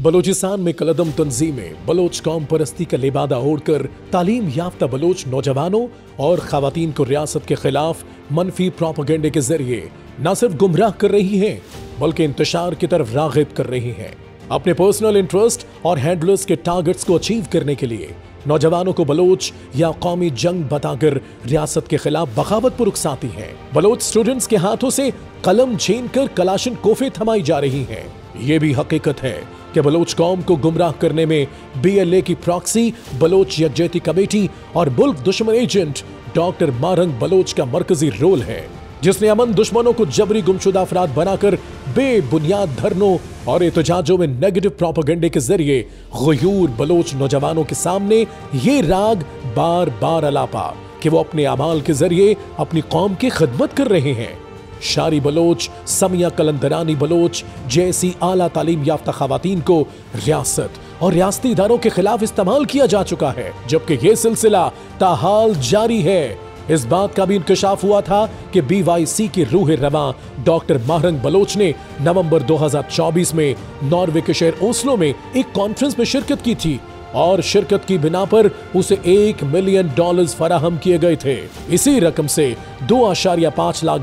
बलूचिस्तान में कलदम तंजीमें बलोच कौम परस्ती का लिबादा ओढ़कर तालीम याफ्ता बलोच नौजवानों और खवातीन को रियासत के खिलाफ मनफी प्रोपेगेंडे के जरिए न सिर्फ गुमराह कर रही हैं बल्कि इंतशार की तरफ रागिब कर रही हैं। अपने पर्सनल इंटरेस्ट और हैंडलर्स के टारगेट्स को अचीव करने के लिए नौजवानों को बलोच या कौमी जंग बताकर रियासत के खिलाफ बगावत पर उकसाती हैं। बलोच स्टूडेंट्स के हाथों से कलम छीनकर कलाशन कोफे थमाई जा रही हैं। ये भी हकीकत है कि बलोच कौम को गुमराह करने में BLA की प्रॉक्सी बलोच यकजहती कमेटी और मुल्क दुश्मन एजेंट डॉक्टर मारंग बलोच का मरकजी रोल है, जिसने अमन दुश्मनों को जबरी गुमशुदा अफराद बनाकर बेबुनियाद धरनों और एहतजाजों में नेगेटिव प्रोपेगेंडे के जरिए गयूर बलोच नौजवानों के सामने ये राग बार बार अलापा कि वो अपने अमाल के जरिए अपनी कौम की खिदमत कर रहे हैं। शारी बलोच, समिया कलंदरानी बलोच जैसी आला तालीम याफ्ता खवातीन को रियासत और रियासती इदारों के खिलाफ इस्तेमाल किया जा चुका है, जबकि यह सिलसिला ताहाल जारी है। इस बात का भी इंकशाफ हुआ था कि BYC की रूह रवां डॉक्टर मारंग बलोच ने नवंबर 2024 में नॉर्वे के शहर ओस्लो में एक कॉन्फ्रेंस में शिरकत की थी और शिरकत की बिना पर उसे $1 मिलियन फराहम किए गए थे। इसी रकम से $2.5 लाख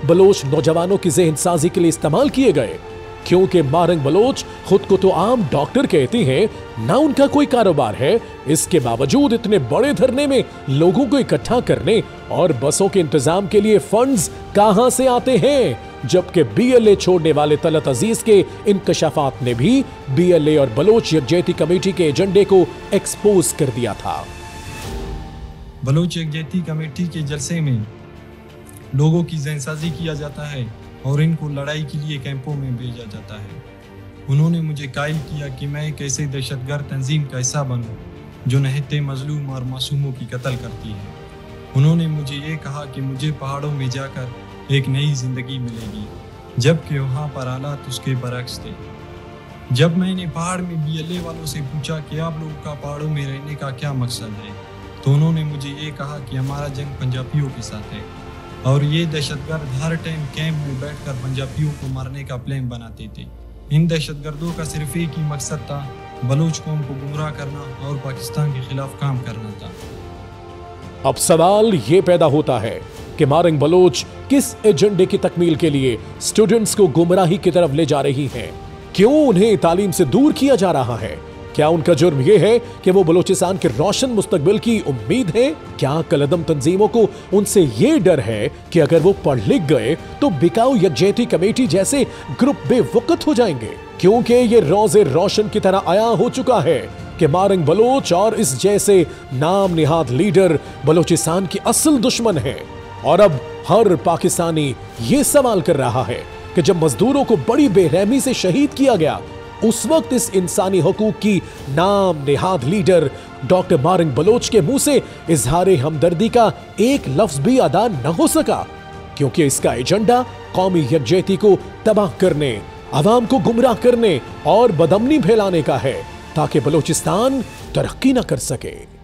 बलोच नौजवानों की ज़हन साजी के लिए इस्तेमाल किए गए। क्योंकि मारंग बलोच खुद को तो आम डॉक्टर कहती हैं, ना उनका कोई कारोबार है, इसके बावजूद इतने बड़े धरने में लोगों को इकट्ठा करने और बसों के इंतजाम के लिए फंड्स कहां से आते हैं? जबकि BLA छोड़ने वाले तलत अजीज के इंकशाफात ने भी BLA और बलोच यकजहती कमेटी के एजेंडे को एक्सपोज कर दिया था। बलोच यकजहती कमेटी के जलसे में लोगों की ज़हनसाजी किया जाता है और इनको लड़ाई के लिए कैंपों में भेजा जाता है। उन्होंने मुझे कायल किया कि मैं एक ऐसे दहशतगर्द तंजीम का हिस्सा बनूं जो नहते मजलूम और मासूमों की कत्ल करती है। उन्होंने मुझे ये कहा कि मुझे पहाड़ों में जाकर एक नई जिंदगी मिलेगी, जबकि वहाँ पर हालात उसके बरक्स थे। जब मैंने पहाड़ में BLA वालों से पूछा कि आप लोगों का पहाड़ों में रहने का क्या मकसद है, तो उन्होंने मुझे ये कहा कि हमारा जंग पंजाबियों के साथ है और ये दहशतगर्द हर टाइम कैंप में बैठकर पंजाबियों को मारने का प्लान बनाते थे। इन दहशतगर्दों का सिर्फ एक ही मकसद था, बलूच कौम को गुमराह करना और पाकिस्तान के खिलाफ काम करना था। अब सवाल ये पैदा होता है कि मारंग बलोच किस एजेंडे की तकमील के लिए स्टूडेंट्स को गुमराही की तरफ ले जा रही हैं? क्यों उन्हें तालीम से दूर किया जा रहा है? क्या उनका जुर्म यह है कि वो बलूचिस्तान के रोशन मुस्तकबिल की उम्मीद है? क्या कलदम तंजीमों को उनसे ये डर है कि अगर वो पढ़ लिख गए तो बिकाऊ यकजहती कमेटी जैसे ग्रुप बेवकूफ हो जाएंगे? क्योंकि ये रोज़े रोशन की तरह आया हो चुका है कि मारंग बलोच और इस जैसे नाम निहाद लीडर बलूचिस्तान की असल दुश्मन है। और अब हर पाकिस्तानी ये सवाल कर रहा है कि जब मजदूरों को बड़ी बेरहमी से शहीद किया गया, उस वक्त इस इंसानी हकूक की नाम Nehad leader doctor Marang Bloch के मुंह से इजहार हमदर्दी का एक लफ्ज भी अदा न हो सका, क्योंकि इसका एजेंडा कौमी यकजहती को तबाह करने, अवाम को गुमराह करने और बदअमनी फैलाने का है, ताकि बलूचिस्तान तरक्की न कर सके।